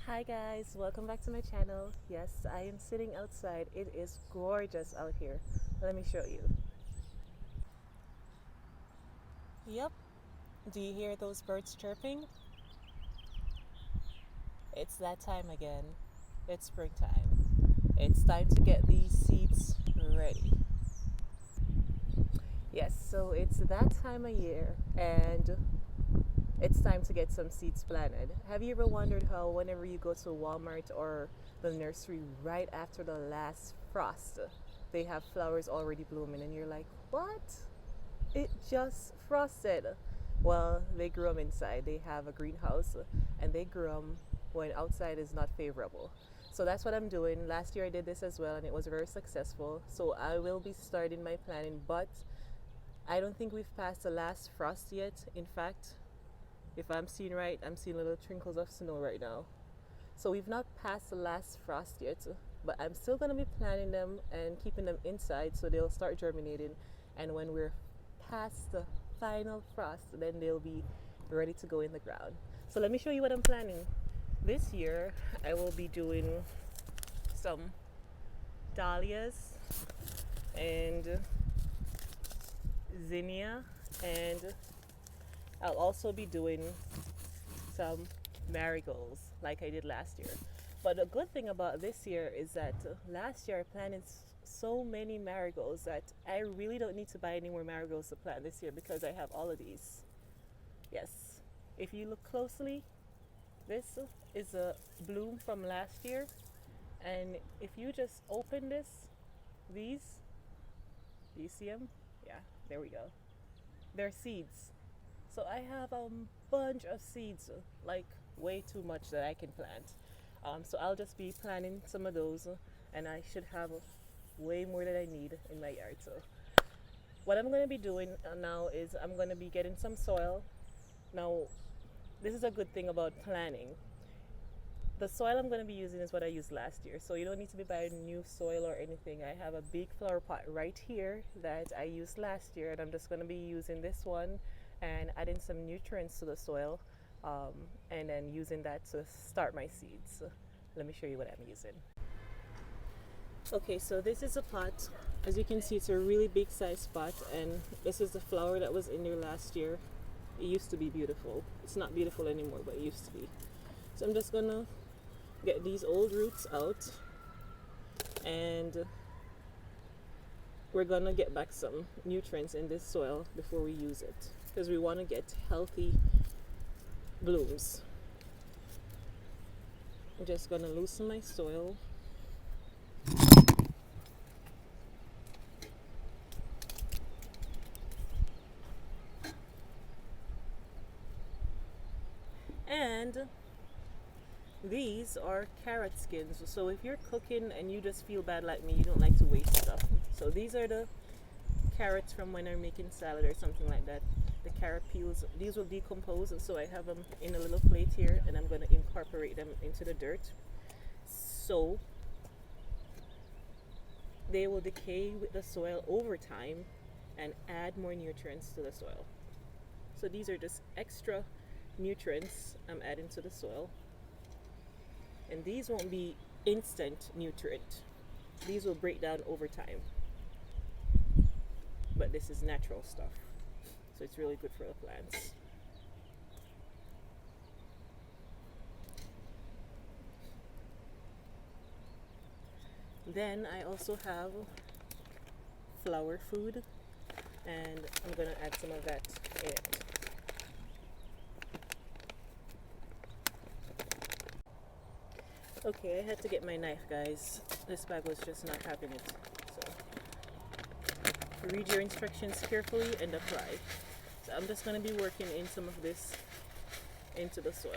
Hi guys, welcome back to my channel. Yes, I am sitting outside. It is gorgeous out here. Let me show you. Yep. Do you hear those birds chirping? It's that time again. It's springtime. It's time to get these seeds ready. Yes, so it's that time of year and it's time to get some seeds planted. Have you ever wondered how whenever you go to Walmart or the nursery right after the last frost, they have flowers already blooming and you're like, what? It just frosted. Well, they grew them inside. They have a greenhouse and they grew them when outside is not favorable. So that's what I'm doing. Last year I did this as well and it was very successful. So I will be starting my planning, but I don't think we've passed the last frost yet. In fact, if I'm seeing right, I'm seeing little trinkles of snow right now. So we've not passed the last frost yet, but I'm still going to be planting them and keeping them inside so they'll start germinating. And when we're past the final frost, then they'll be ready to go in the ground. So let me show you what I'm planning. This year, I will be doing some dahlias and zinnia, and I'll also be doing some marigolds like I did last year. But the good thing about this year is that last year I planted so many marigolds that I really don't need to buy any more marigolds to plant this year because I have all of these. Yes, if you look closely, this is a bloom from last year, and if you just open these, do you see them? Yeah, there we go. They're seeds. So I have a bunch of seeds, like way too much that I can plant. So I'll just be planting some of those, and I should have way more than I need in my yard. So what I'm going to be doing now is I'm going to be getting some soil. Now, this is a good thing about planning. The soil I'm going to be using is what I used last year, so you don't need to be buying new soil or anything. I have a big flower pot right here that I used last year, and I'm just going to be using this one and adding some nutrients to the soil, and then using that to start my seeds. Let me show you what I'm using. Okay, so this is a pot. As you can see, it's a really big size pot, and this is the flower that was in there last year. It used to be beautiful. It's not beautiful anymore, but it used to be. So I'm just gonna get these old roots out, and we're gonna get back some nutrients in this soil before we use it, because we want to get healthy blooms. I'm just gonna loosen my soil. And these are carrot skins. So if you're cooking and you just feel bad like me, you don't like to waste stuff. So these are the carrots from when I'm making salad or something like that. The carrot peels, these will decompose, so I have them in a little plate here, and I'm going to incorporate them into the dirt so they will decay with the soil over time and add more nutrients to the soil. So these are just extra nutrients I'm adding to the soil, and these won't be instant nutrient. These will break down over time, but this is natural stuff, so it's really good for the plants. Then I also have flower food, and I'm gonna add some of that in it. Okay, I had to get my knife, guys. This bag was just not having it. So read your instructions carefully and apply. So I'm just going to be working in some of this into the soil.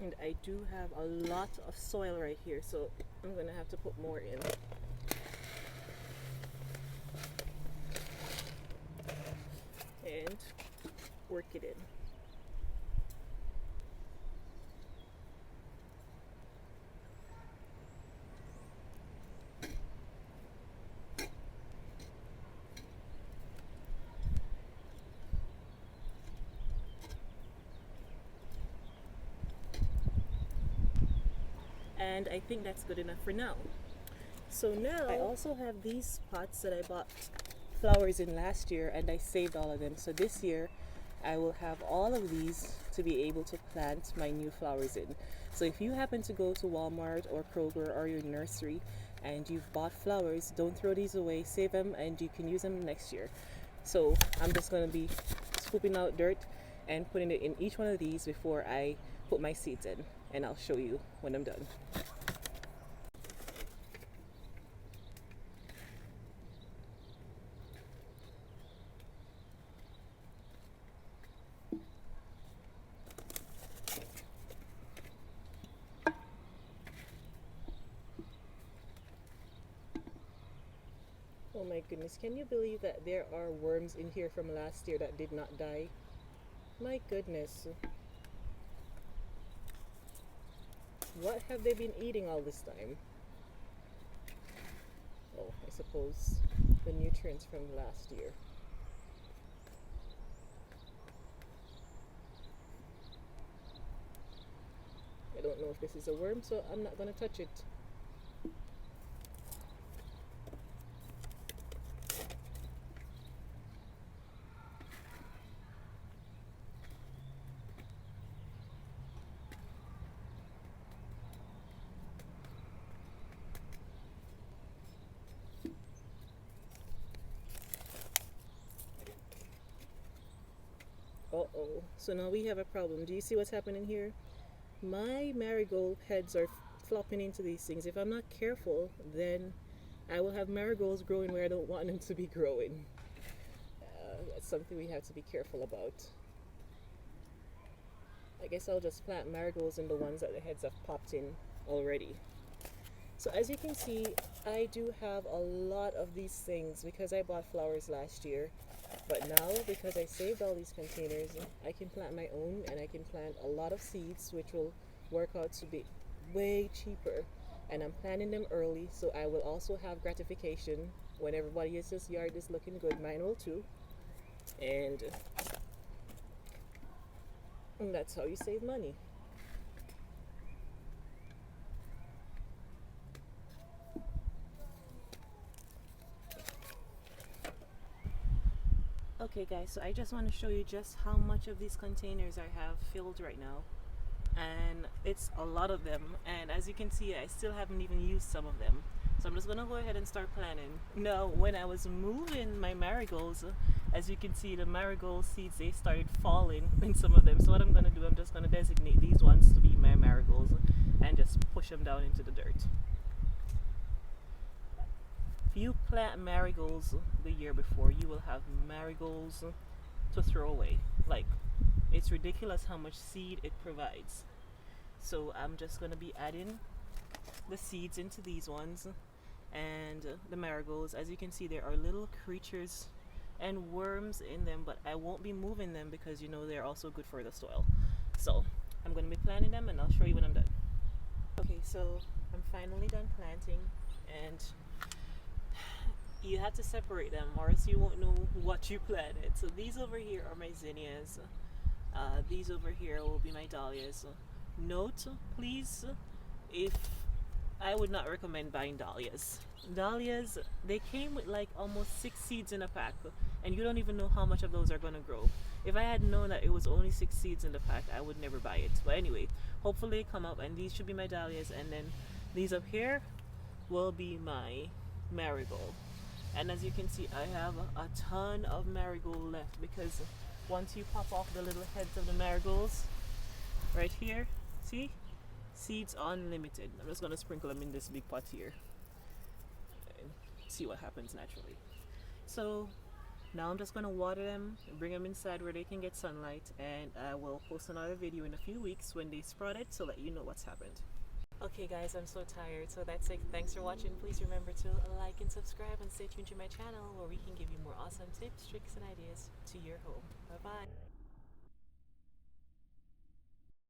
And I do have a lot of soil right here, so I'm going to have to put more in. And work it in. and I think that's good enough for now. So now I also have these pots that I bought flowers in last year, and I saved all of them. So this year I will have all of these to be able to plant my new flowers in. So if you happen to go to Walmart or Kroger or your nursery and you've bought flowers, don't throw these away, save them, and you can use them next year. So I'm just going to be scooping out dirt and putting it in each one of these before I put my seeds in, and I'll show you when I'm done. Oh my goodness, can you believe that there are worms in here from last year that did not die? My goodness. What have they been eating all this time? Oh, I suppose the nutrients from last year. I don't know if this is a worm, so I'm not going to touch it. Uh-oh. So now we have a problem. Do you see what's happening here? My marigold heads are flopping into these things. If I'm not careful, then I will have marigolds growing where I don't want them to be growing. That's something we have to be careful about. I guess I'll just plant marigolds in the ones that the heads have popped in already. So as you can see, I do have a lot of these things because I bought flowers last year. But now, because I saved all these containers, I can plant my own, and I can plant a lot of seeds, which will work out to be way cheaper. And I'm planting them early, so I will also have gratification when everybody else's yard is looking good. Mine will too. And that's how you save money. Okay guys, so I just want to show you just how much of these containers I have filled right now, and it's a lot of them, and as you can see I still haven't even used some of them. So I'm just gonna go ahead and start planting. Now when I was moving my marigolds, as you can see the marigold seeds, they started falling in some of them. So what I'm gonna do, I'm just gonna designate these ones to be my marigolds and just push them down into the dirt. If you plant marigolds the year before, you will have marigolds to throw away. Like, it's ridiculous how much seed it provides. So I'm just going to be adding the seeds into these ones and the marigolds. As you can see, there are little creatures and worms in them, but I won't be moving them because you know they're also good for the soil. So I'm going to be planting them, and I'll show you when I'm done. Okay, so I'm finally done planting, and you have to separate them or else you won't know what you planted. So these over here are my zinnias. These over here will be my dahlias. Note, please, if I would not recommend buying dahlias. Dahlias, they came with like almost 6 seeds in a pack, and you don't even know how much of those are going to grow. If I had known that it was only 6 seeds in the pack, I would never buy it. But anyway, hopefully they come up, and these should be my dahlias, and then these up here will be my marigold. And as you can see, I have a ton of marigold left because once you pop off the little heads of the marigolds right here, see? Seeds unlimited. I'm just going to sprinkle them in this big pot here and see what happens naturally. So now I'm just going to water them, bring them inside where they can get sunlight, and I will post another video in a few weeks when they sprouted to let you know what's happened. Okay guys, I'm so tired, so that's it. Thanks for watching. Please remember to like and subscribe and stay tuned to my channel where we can give you more awesome tips, tricks, and ideas to your home. Bye bye.